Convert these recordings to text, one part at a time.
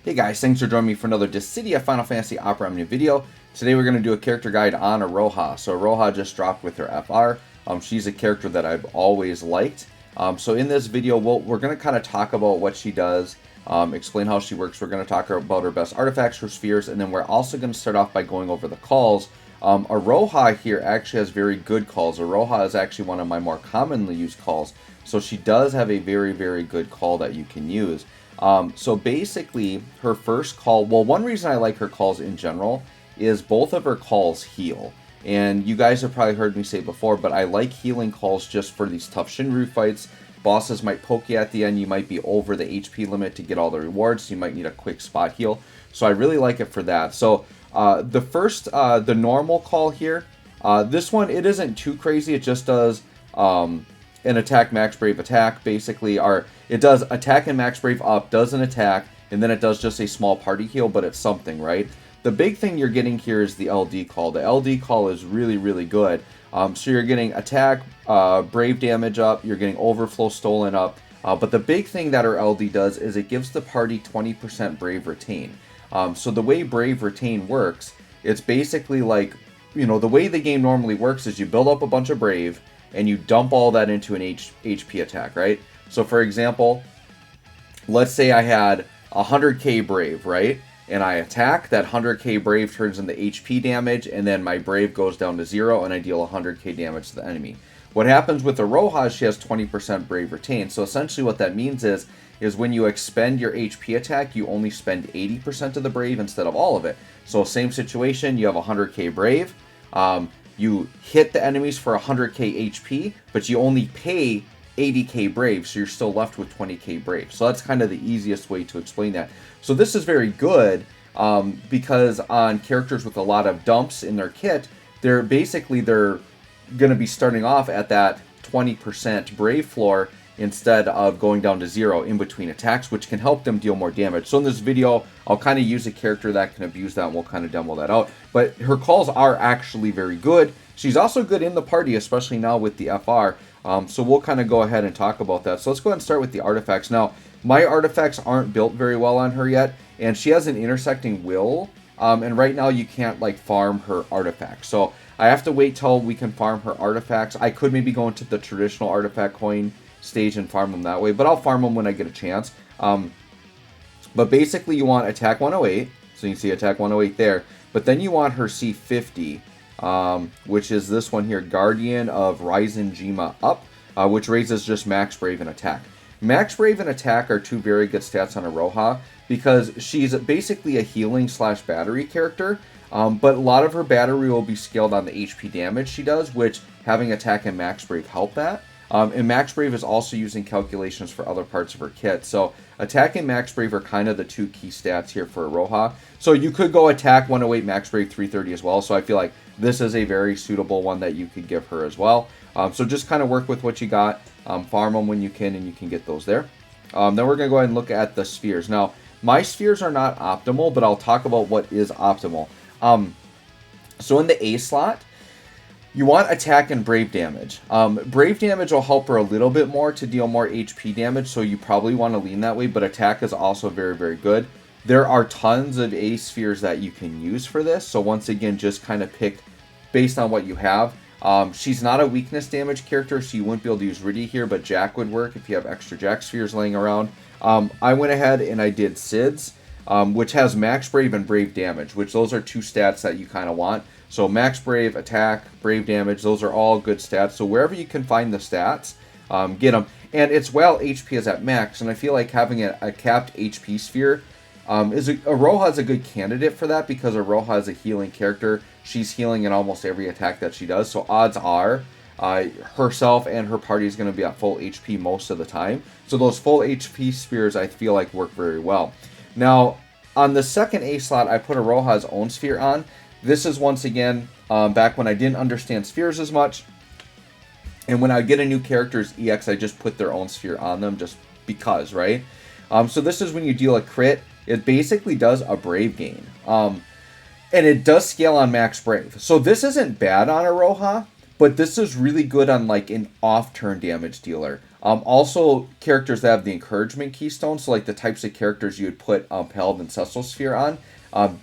Hey guys, thanks for joining me for another Dissidia Final Fantasy Opera Omni video. Today we're going to do a character guide on Iroha. So Iroha just dropped with her FR. She's a character that I've always liked. So in this video, we're going to kind of talk about what she does, explain how she works. We're going to talk about her best artifacts, her spheres, and then we're also going to start off by going over the calls. Iroha here actually has very good calls. Iroha is actually one of my more commonly used calls. So she does have a very, very good call that you can use. So basically, her first call, well, one reason I like her calls in general is both of her calls heal. And you guys have probably heard me say before, but I like healing calls just for these tough Shinryu fights. Bosses might poke you at the end, you might be over the HP limit to get all the rewards, so you might need a quick spot heal. So I really like it for that. So the normal call here, this one, it isn't too crazy, it just does an attack max brave attack, basically, or it does attack and max brave up, does an attack, and then it does just a small party heal, but it's something, right? The big thing you're getting here is the LD call. The LD call is really, really good. So you're getting attack, brave damage up, you're getting overflow stolen up, but the big thing that her LD does is it gives the party 20% brave retain. So the way brave retain works, it's basically like, you know, the way the game normally works is you build up a bunch of brave, and you dump all that into an HP attack, right? So for example, let's say I had 100k Brave, right? And I attack, that 100k Brave turns into HP damage, and then my Brave goes down to 0, and I deal 100k damage to the enemy. What happens with Iroha is she has 20% Brave retained. So essentially what that means is when you expend your HP attack, you only spend 80% of the Brave instead of all of it. So same situation, you have 100k Brave, you hit the enemies for 100k HP, but you only pay 80k Brave, so you're still left with 20k Brave. So that's kind of the easiest way to explain that. So this is very good because on characters with a lot of dumps in their kit, they're going to be starting off at that 20% Brave floor instead of going down to 0 in between attacks, which can help them deal more damage. So in this video, I'll kind of use a character that can abuse that, and we'll kind of demo that out. But her calls are actually very good. She's also good in the party, especially now with the FR. So we'll kind of go ahead and talk about that. So let's go ahead and start with the artifacts. Now, my artifacts aren't built very well on her yet, and she has an intersecting will, and right now you can't like farm her artifacts. So I have to wait till we can farm her artifacts. I could maybe go into the traditional artifact coin stage and farm them that way, but I'll farm them when I get a chance. But basically you want attack 108, so you can see attack 108 there, but then you want her C50, which is this one here, Guardian of Ryzen Jima up, which raises just max brave and attack. Max brave and attack are two very good stats on Iroha because she's basically a healing / battery character, but a lot of her battery will be scaled on the HP damage she does, which having attack and max brave help that. And Max Brave is also using calculations for other parts of her kit. So attack and Max Brave are kind of the two key stats here for Iroha. So you could go attack 108, Max Brave 330 as well. So I feel like this is a very suitable one that you could give her as well. So just kind of work with what you got, farm them when you can, and you can get those there. Then we're going to go ahead and look at the spheres. Now, my spheres are not optimal, but I'll talk about what is optimal. So in the A slot, you want attack and brave damage. Brave damage will help her a little bit more to deal more HP damage, so you probably want to lean that way, but attack is also very, very good. There are tons of A spheres that you can use for this, so once again, just kind of pick based on what you have. She's not a weakness damage character, so you wouldn't be able to use Riddy here, but Jack would work if you have extra Jack spheres laying around. I went ahead and I did Sid's, which has max brave and brave damage, which those are two stats that you kind of want. So max brave, attack, brave damage, those are all good stats. So wherever you can find the stats, get them. And it's while HP is at max, and I feel like having a capped HP sphere, Iroha is a good candidate for that because Iroha is a healing character. She's healing in almost every attack that she does. So odds are herself and her party is going to be at full HP most of the time. So those full HP spheres I feel like work very well. Now, on the second A slot, I put Iroha's own sphere on. This is once again back when I didn't understand spheres as much. And when I get a new character's EX, I just put their own sphere on them just because, right? So this is when you deal a crit. It basically does a brave gain. And it does scale on max brave. So this isn't bad on Iroha, but this is really good on like an off-turn damage dealer. Also, characters that have the encouragement keystone, so like the types of characters you would put Held and Cecil Sphere on,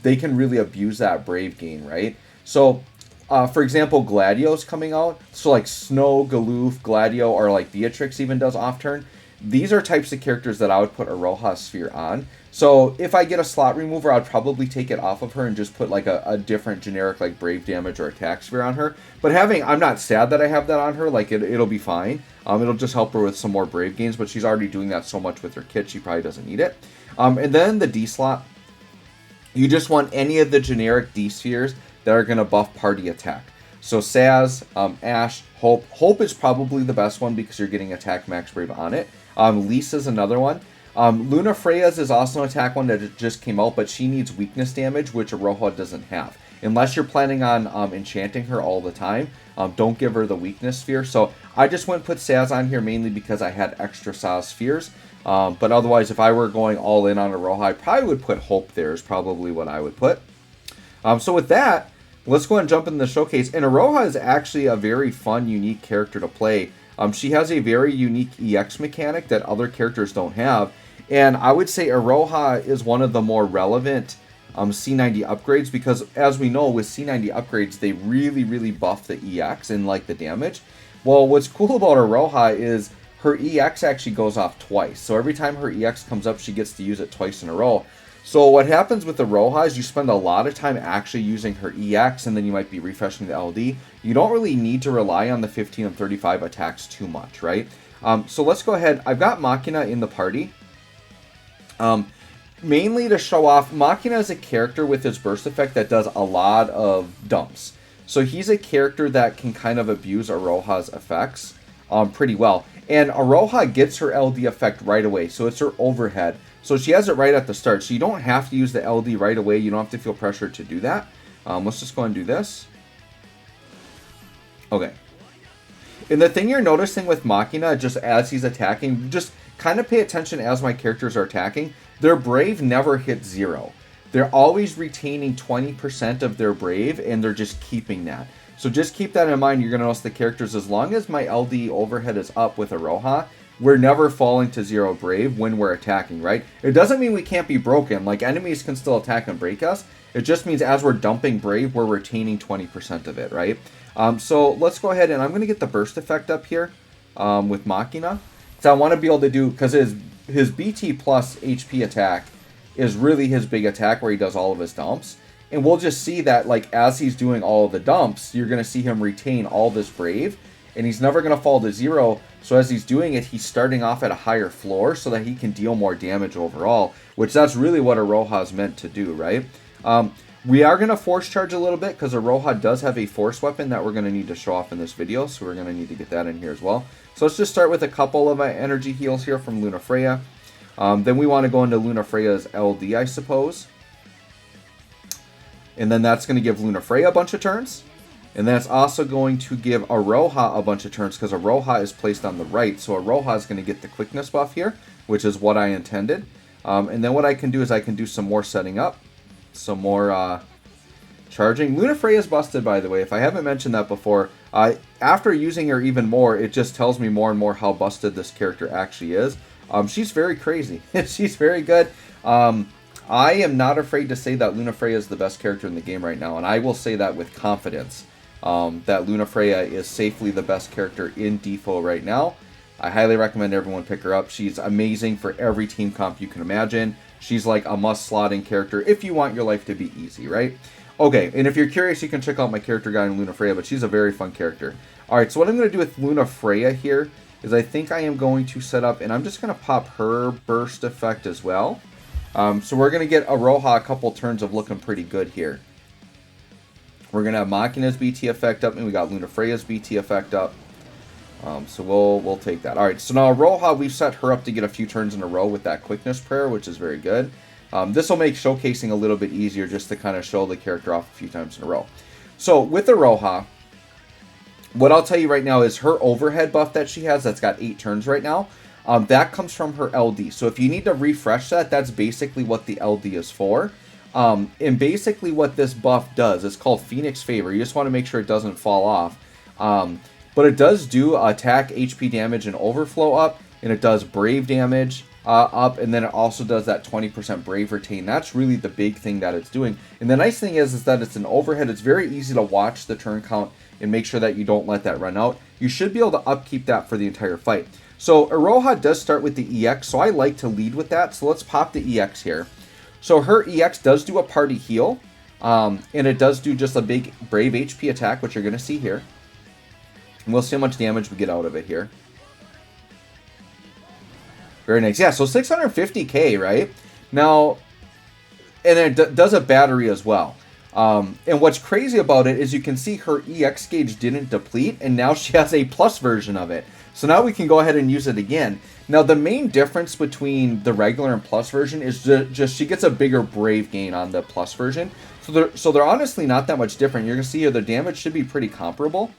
they can really abuse that Brave gain, right? So, for example, Gladio's coming out. So like Snow, Galoof, Gladio, or like Beatrix even does off turn. These are types of characters that I would put Iroha Sphere on. So if I get a slot remover, I'd probably take it off of her and just put like a different generic like Brave damage or attack sphere on her. But I'm not sad that I have that on her. Like it'll be fine. It'll just help her with some more Brave gains, but she's already doing that so much with her kit, she probably doesn't need it. And then the D slot, you just want any of the generic D spheres that are going to buff party attack. So Saz, Ash, Hope. Hope is probably the best one because you're getting attack max Brave on it. Lisa's another one. Luna Freya's is also an attack one that just came out, but she needs weakness damage, which Iroha doesn't have. Unless you're planning on enchanting her all the time, don't give her the weakness sphere. So I just went and put Saz on here mainly because I had extra Saz spheres. But otherwise, if I were going all in on Iroha, I probably would put Hope there is probably what I would put. So with that, let's go ahead and jump in the showcase. And Iroha is actually a very fun, unique character to play. She has a very unique EX mechanic that other characters don't have. And I would say Iroha is one of the more relevant C90 upgrades because, as we know, with C90 upgrades, they really, really buff the EX and like the damage. Well, what's cool about Iroha is her EX actually goes off twice. So every time her EX comes up, she gets to use it twice in a row. So what happens with Iroha is you spend a lot of time actually using her EX, and then you might be refreshing the LD. You don't really need to rely on the 15 and 35 attacks too much, right? So let's go ahead. I've got Machina in the party. Mainly to show off, Machina is a character with his burst effect that does a lot of dumps. So he's a character that can kind of abuse Iroha's effects pretty well. And Iroha gets her LD effect right away, so it's her overhead. So she has it right at the start, so you don't have to use the LD right away. You don't have to feel pressure to do that. Let's just go and do this. Okay. And the thing you're noticing with Machina, just as he's attacking, just kind of pay attention as my characters are attacking. Their Brave never hits 0. They're always retaining 20% of their Brave, and they're just keeping that. So just keep that in mind. You're going to notice the characters, as long as my LD overhead is up with Iroha, we're never falling to 0 Brave when we're attacking, right? It doesn't mean we can't be broken. Like, enemies can still attack and break us. It just means as we're dumping Brave, we're retaining 20% of it, right? So let's go ahead, and I'm going to get the burst effect up here with Machina. So I want to be able to do, because his BT plus HP attack is really his big attack where he does all of his dumps. And we'll just see that, like, as he's doing all of the dumps, you're going to see him retain all this Brave. And he's never going to fall to 0. So as he's doing it, he's starting off at a higher floor so that he can deal more damage overall. Which that's really what Iroha is meant to do, right? We are going to force charge a little bit because Iroha does have a force weapon that we're going to need to show off in this video. So we're going to need to get that in here as well. So let's just start with a couple of energy heals here from Luna Freya. Then we want to go into Luna Freya's LD, I suppose. And then that's going to give Luna Freya a bunch of turns. And that's also going to give Araha a bunch of turns because Araha is placed on the right. So Araha is going to get the quickness buff here, which is what I intended. And then what I can do is I can do some more setting up. Some more charging. Luna Freya is busted, by the way. If I haven't mentioned that before, after using her even more, it just tells me more and more how busted this character actually is. She's very crazy. She's very good. I am not afraid to say that Luna Freya is the best character in the game right now, and I will say that with confidence. That Luna Freya is safely the best character in DFFOO right now. I highly recommend everyone pick her up. She's amazing for every team comp you can imagine. She's like a must slot in character if you want your life to be easy, right? Okay, and if you're curious, you can check out my character guide on Luna Freya, but she's a very fun character. Alright, so what I'm going to do with Luna Freya here is I think I am going to set up, and I'm just going to pop her burst effect as well. So we're going to get Iroha a couple turns of looking pretty good here. We're going to have Machina's BT effect up, and we got Luna Freya's BT effect up. So we'll take that. Alright, so now Iroha, we've set her up to get a few turns in a row with that quickness prayer, which is very good. This will make showcasing a little bit easier just to kind of show the character off a few times in a row. So with Iroha, what I'll tell you right now is her overhead buff that she has, that's got 8 turns right now, that comes from her LD. So if you need to refresh that, that's basically what the LD is for. And basically what this buff does, it's called Phoenix Favor. You just want to make sure it doesn't fall off. but it does do attack, HP damage, and overflow up, and it does brave damage up, and then it also does that 20% brave retain. That's really the big thing that it's doing. And the nice thing is that it's an overhead. It's very easy to watch the turn count and make sure that you don't let that run out. You should be able to upkeep that for the entire fight. So Iroha does start with the EX, so I like to lead with that. So let's pop the EX here. So her EX does do a party heal, and it does do just a big brave HP attack, which you're going to see here. And we'll see how much damage we get out of it here. Very nice. Yeah, so 650k, right? Now, and it does a battery as well. And what's crazy about it is you can see her EX gauge didn't deplete, and now she has a plus version of it. So now we can go ahead and use it again. Now, the main difference between the regular and plus version is just she gets a bigger brave gain on the plus version. So they're honestly not that much different. You're going to see here the damage should be pretty comparable.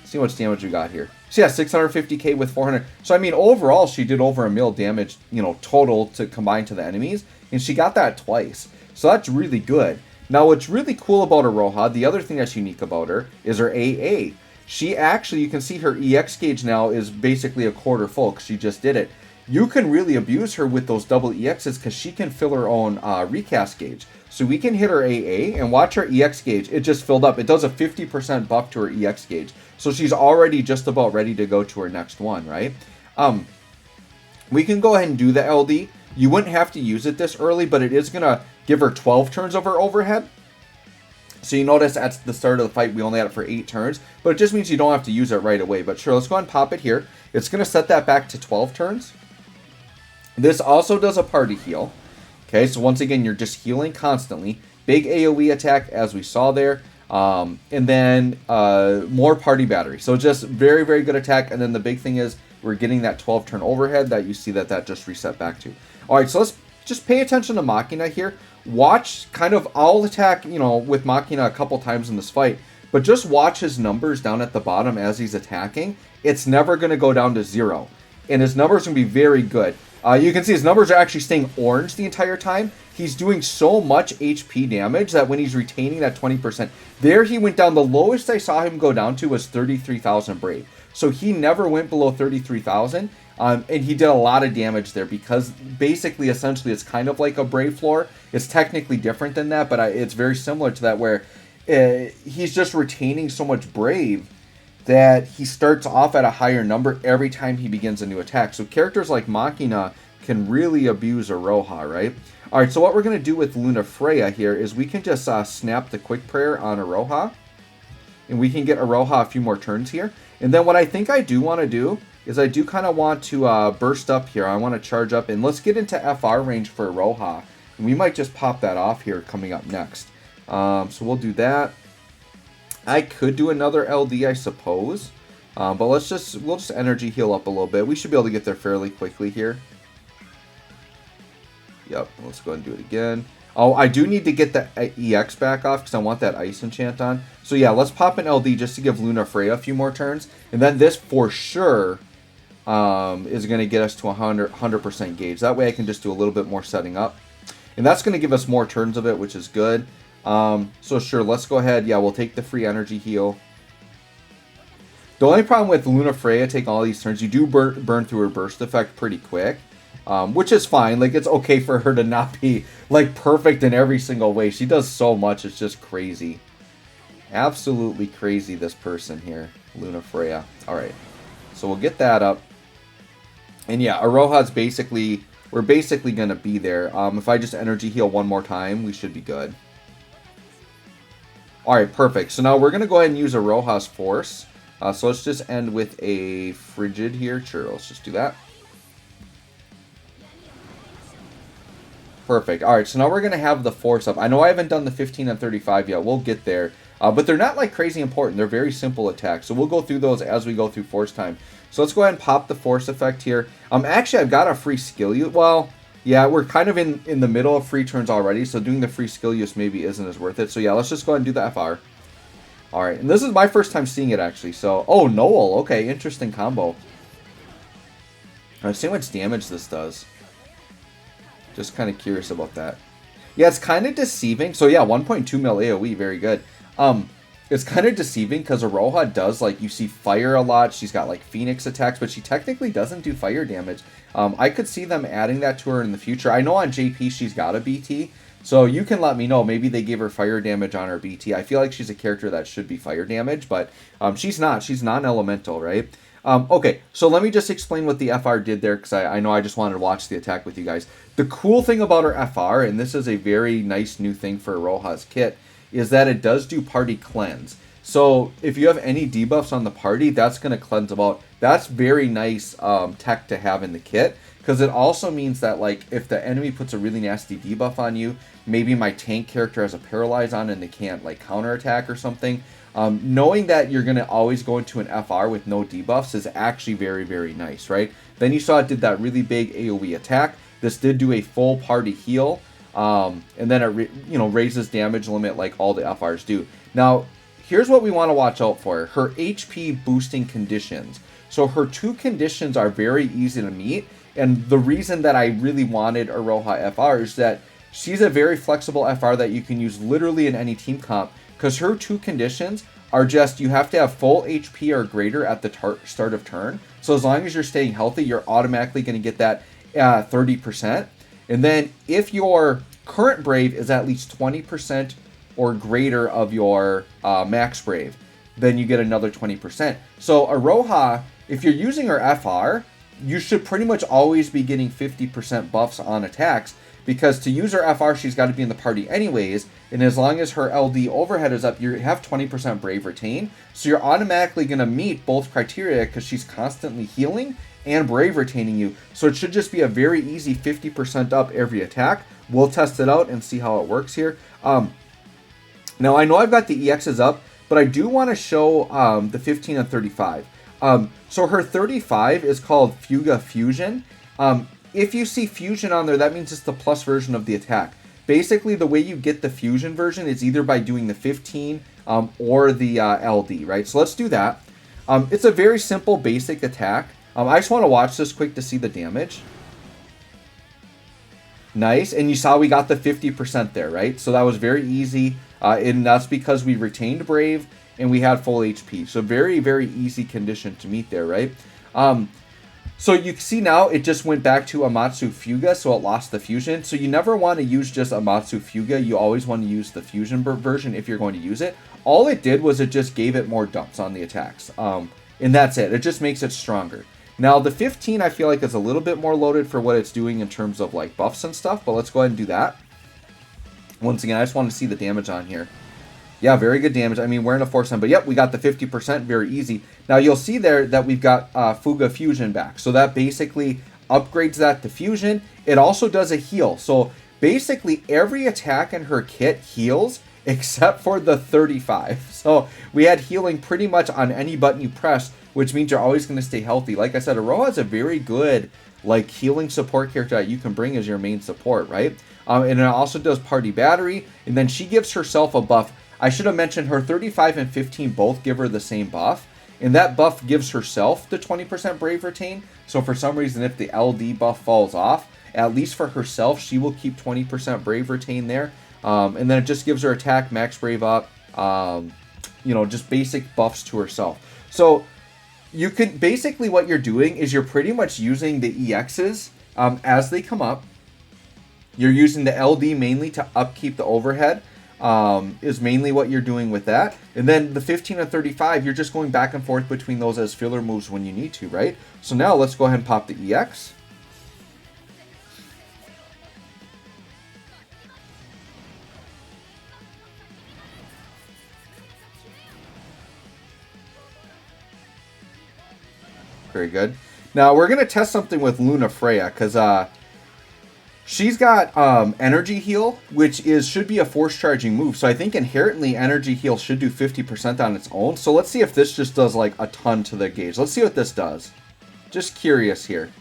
See how much damage we got here. So yeah, 650k with 400. So I mean, overall, she did over 1 mil damage, you know, total to combine to the enemies. And she got that twice. So that's really good. Now, what's really cool about Iroha, the other thing that's unique about her, is her AA. She actually, you can see her EX gauge now is basically a quarter full because she just did it. You can really abuse her with those double EXs because she can fill her own recast gauge. So we can hit her AA and watch her EX gauge. It just filled up. It does a 50% buff to her EX gauge. So she's already just about ready to go to her next one, right? We can go ahead and do the LD. You wouldn't have to use it this early, but it is going to give her 12 turns of her overhead. So you notice at the start of the fight, we only had it for 8 turns, but it just means you don't have to use it right away. But sure, let's go ahead and pop it here. It's going to set that back to 12 turns. This also does a party heal. Okay, so once again, you're just healing constantly. Big AoE attack, as we saw there. And then more party battery. So just very, very good attack. And then the big thing is we're getting that 12 turn overhead that you see that just reset back to. All right, so let's just pay attention to Machina here. Watch kind of, I'll attack, you know, with Machina a couple times in this fight, but just watch his numbers down at the bottom as he's attacking. It's never going to go down to 0. And his numbers are going to be very good. You can see his numbers are actually staying orange the entire time. He's doing so much HP damage that when he's retaining that 20%, there he went down. The lowest I saw him go down to was 33,000 brave. So he never went below 33,000. And he did a lot of damage there because basically, essentially, it's kind of like a brave floor. It's technically different than that, but it's very similar to that where he's just retaining so much brave that he starts off at a higher number every time he begins a new attack. So characters like Machina can really abuse Iroha, right? All right, so what we're going to do with Lunafreya here is we can just snap the quick prayer on Iroha, and we can get Iroha a few more turns here. And then what I think I do want to do is I do kind of want to burst up here. I want to charge up, and let's get into FR range for Iroha. And we might just pop that off here coming up next. So we'll do that. I could do another LD, I suppose. But we'll just energy heal up a little bit. We should be able to get there fairly quickly here. Yep, let's go ahead and do it again. Oh, I do need to get the EX back off because I want that ice enchant on. So yeah, let's pop an LD just to give Lunafreya a few more turns. And then this for sure is going to get us to 100% gauge. That way I can just do a little bit more setting up. And that's going to give us more turns of it, which is good. So sure, let's go ahead. Yeah, we'll take the free energy heal. The only problem with Lunafreya taking all these turns, you do burn through her burst effect pretty quick. Which is fine. Like, it's okay for her to not be, like, perfect in every single way. She does so much. It's just crazy. Absolutely crazy, this person here. Lunafreya. Alright. So we'll get that up. And yeah, Iroha's basically... We're basically going to be there. If I just energy heal one more time, we should be good. Alright, perfect. So now we're going to go ahead and use Iroha's force. So let's just end with a frigid here. Sure, let's just do that. Perfect. Alright, so now we're going to have the force up. I know I haven't done the 15 and 35 yet. We'll get there. But they're not like crazy important. They're very simple attacks. So we'll go through those as we go through force time. So let's go ahead and pop the force effect here. Actually, I've got a free skill use. Well, yeah, we're kind of in the middle of free turns already. So doing the free skill use maybe isn't as worth it. So yeah, let's just go ahead and do the FR. Alright, and this is my first time seeing it actually. So, oh, Noel. Okay, interesting combo. Alright, see how much damage this does. Just kind of curious about that. Yeah, it's kind of deceiving. So yeah, 1.2 mil AoE, very good. it's kind of deceiving because Iroha does, like, you see fire a lot. She's got, like, Phoenix attacks, but she technically doesn't do fire damage. I could see them adding that to her in the future. I know on JP she's got a BT, so you can let me know. Maybe they gave her fire damage on her BT. I feel like she's a character that should be fire damage, but she's not. She's non-elemental, right? Okay, so let me just explain what the FR did there, because I know I just wanted to watch the attack with you guys. The cool thing about her FR, and this is a very nice new thing for Iroha's kit, is that it does do party cleanse. So if you have any debuffs on the party, that's going to cleanse them out. That's very nice tech to have in the kit, because it also means that, like, if the enemy puts a really nasty debuff on you, maybe my tank character has a paralyze on and they can't, like, counterattack or something, knowing that you're going to always go into an FR with no debuffs is actually very, very nice, right? Then you saw it did that really big AoE attack. This did do a full party heal. And then it raises damage limit like all the FRs do. Now, here's what we want to watch out for. Her HP boosting conditions. So her two conditions are very easy to meet. And the reason that I really wanted Iroha FR is that she's a very flexible FR that you can use literally in any team comp. Because her two conditions are just, you have to have full HP or greater at the start of turn. So as long as you're staying healthy, you're automatically going to get that 30%. And then if your current Brave is at least 20% or greater of your max Brave, then you get another 20%. So Iroha, if you're using her FR, you should pretty much always be getting 50% buffs on attacks, because to use her FR, she's got to be in the party anyways, and as long as her LD overhead is up, you have 20% Brave Retain, so you're automatically going to meet both criteria because she's constantly healing and Brave retaining you. So it should just be a very easy 50% up every attack. We'll test it out and see how it works here. Now, I know I've got the EXs up, but I do want to show the 15 and 35. So her 35 is called Fuga Fusion. If you see Fusion on there, that means it's the plus version of the attack. Basically, the way you get the Fusion version is either by doing the 15 or the LD, right? So let's do that. It's a very simple, basic attack. I just want to watch this quick to see the damage. Nice, and you saw we got the 50% there, right? So that was very easy, and that's because we retained Brave and we had full HP. So very, very easy condition to meet there, right? So you see now it just went back to Amatsu Fuga, so it lost the Fusion. So you never want to use just Amatsu Fuga. You always want to use the Fusion version if you're going to use it. All it did was it just gave it more dumps on the attacks, and that's it. It just makes it stronger. Now, the 15, I feel like, is a little bit more loaded for what it's doing in terms of, like, buffs and stuff, but let's go ahead and do that. Once again, I just want to see the damage on here. Yeah, very good damage. I mean, we're in a 4-7, but yep, we got the 50%, very easy. Now, you'll see there that we've got Fuga Fusion back, so that basically upgrades that to Fusion. It also does a heal, so basically every attack in her kit heals except for the 35. So we had healing pretty much on any button you press, which means you're always going to stay healthy. Like I said, Araha is a very good, like, healing support character that you can bring as your main support, right? And it also does Party Battery, and then she gives herself a buff. I should have mentioned her 35 and 15 both give her the same buff, and that buff gives herself the 20% Brave Retain. So for some reason, if the LD buff falls off, at least for herself, she will keep 20% Brave Retain there. And then it just gives her attack, max Brave up, just basic buffs to herself. So you can basically, what you're doing is you're pretty much using the EXs as they come up. You're using the LD mainly to upkeep the overhead, is mainly what you're doing with that. And then the 15 and 35, you're just going back and forth between those as filler moves when you need to, right? So now let's go ahead and pop the EX. Very good. Now, we're going to test something with Luna Freya, because she's got Energy Heal, which should be a force charging move. So I think inherently Energy Heal should do 50% on its own. So let's see if this just does, like, a ton to the gauge. Let's see what this does. Just curious here.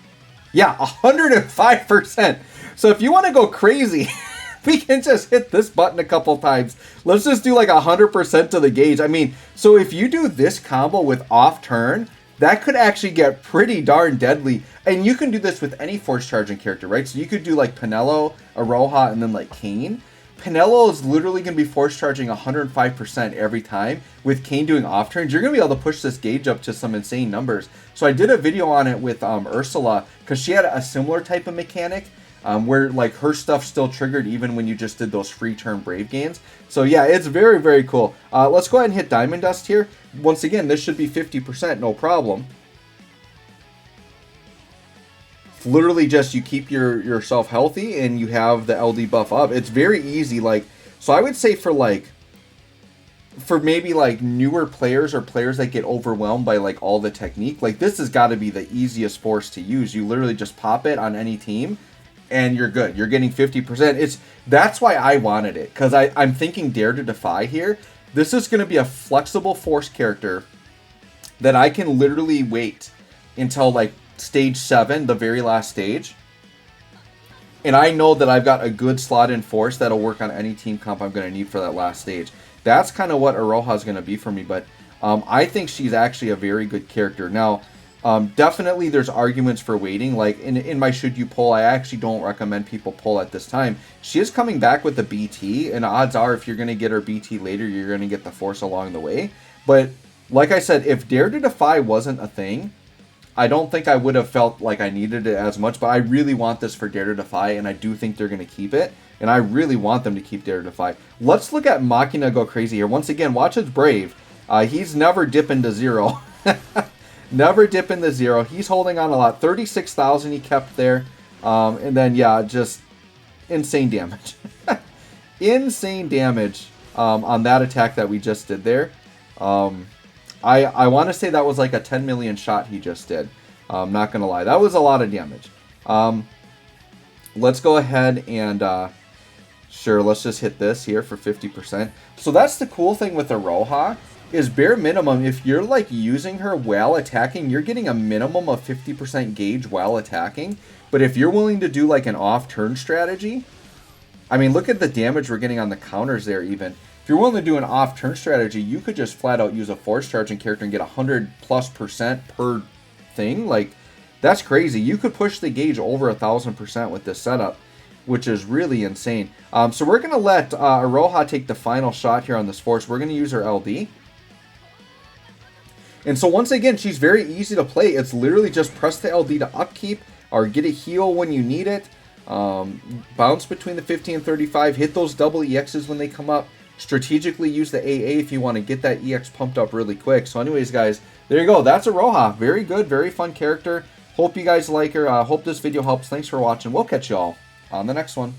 Yeah, 105%. So if you want to go crazy, we can just hit this button a couple times. Let's just do like 100% to the gauge. I mean, so if you do this combo with off turn, that could actually get pretty darn deadly. And you can do this with any force charging character, right? So you could do like Penelo, Iroha, and then like Kayn. Penelo is literally going to be force charging 105% every time. With Kane doing off turns, you're going to be able to push this gauge up to some insane numbers. So I did a video on it with Ursula, because she had a similar type of mechanic, where like her stuff still triggered even when you just did those free turn Brave gains. So yeah, it's very, very cool. Let's go ahead and hit Diamond Dust here. Once again, this should be 50%, no problem. Literally just you keep yourself healthy and you have the LD buff up. It's very easy. Like, so I would say for maybe like newer players or players that get overwhelmed by like all the technique, like this has got to be the easiest force to use. You literally just pop it on any team and you're good. You're getting 50%. That's why I wanted it, because I'm thinking Dare to Defy here. This is going to be a flexible force character that I can literally wait until like stage 7, the very last stage, and I know that I've got a good slot in force that'll work on any team comp I'm going to need for that last stage. That's kind of what Iroha is going to be for me, but I think she's actually a very good character. Now, definitely there's arguments for waiting. Like in my should you pull, I actually don't recommend people pull at this time. She is coming back with the BT, and odds are if you're going to get her BT later, you're going to get the force along the way. But like I said, if Dare to Defy wasn't a thing, I don't think I would have felt like I needed it as much, but I really want this for Dare to Defy, and I do think they're going to keep it, and I really want them to keep Dare to Defy. Let's look at Machina go crazy here. Once again, watch his Brave. He's never dipping to 0. Never dipping to 0. He's holding on a lot. 36,000 he kept there, and then, yeah, just insane damage. Insane damage on that attack that we just did there. I want to say that was like a 10 million shot he just did. I'm not going to lie. That was a lot of damage. Let's go ahead and, sure, let's just hit this here for 50%. So that's the cool thing with Iroha, is bare minimum, if you're like using her while attacking, you're getting a minimum of 50% gauge while attacking. But if you're willing to do like an off-turn strategy, I mean, look at the damage we're getting on the counters there even. If you're willing to do an off-turn strategy, you could just flat out use a force charging character and get 100+% per thing. Like, that's crazy. You could push the gauge over 1,000% with this setup, which is really insane. So we're going to let Iroha take the final shot here on this force. We're going to use her LD. And so once again, she's very easy to play. It's literally just press the LD to upkeep or get a heal when you need it. Bounce between the 50 and 35. Hit those double EXs when they come up. Strategically use the AA if you want to get that EX pumped up really quick. So anyways, guys, there you go. That's Iroha. Very good, very fun character. Hope you guys like her. Hope this video helps. Thanks for watching. We'll catch you all on the next one.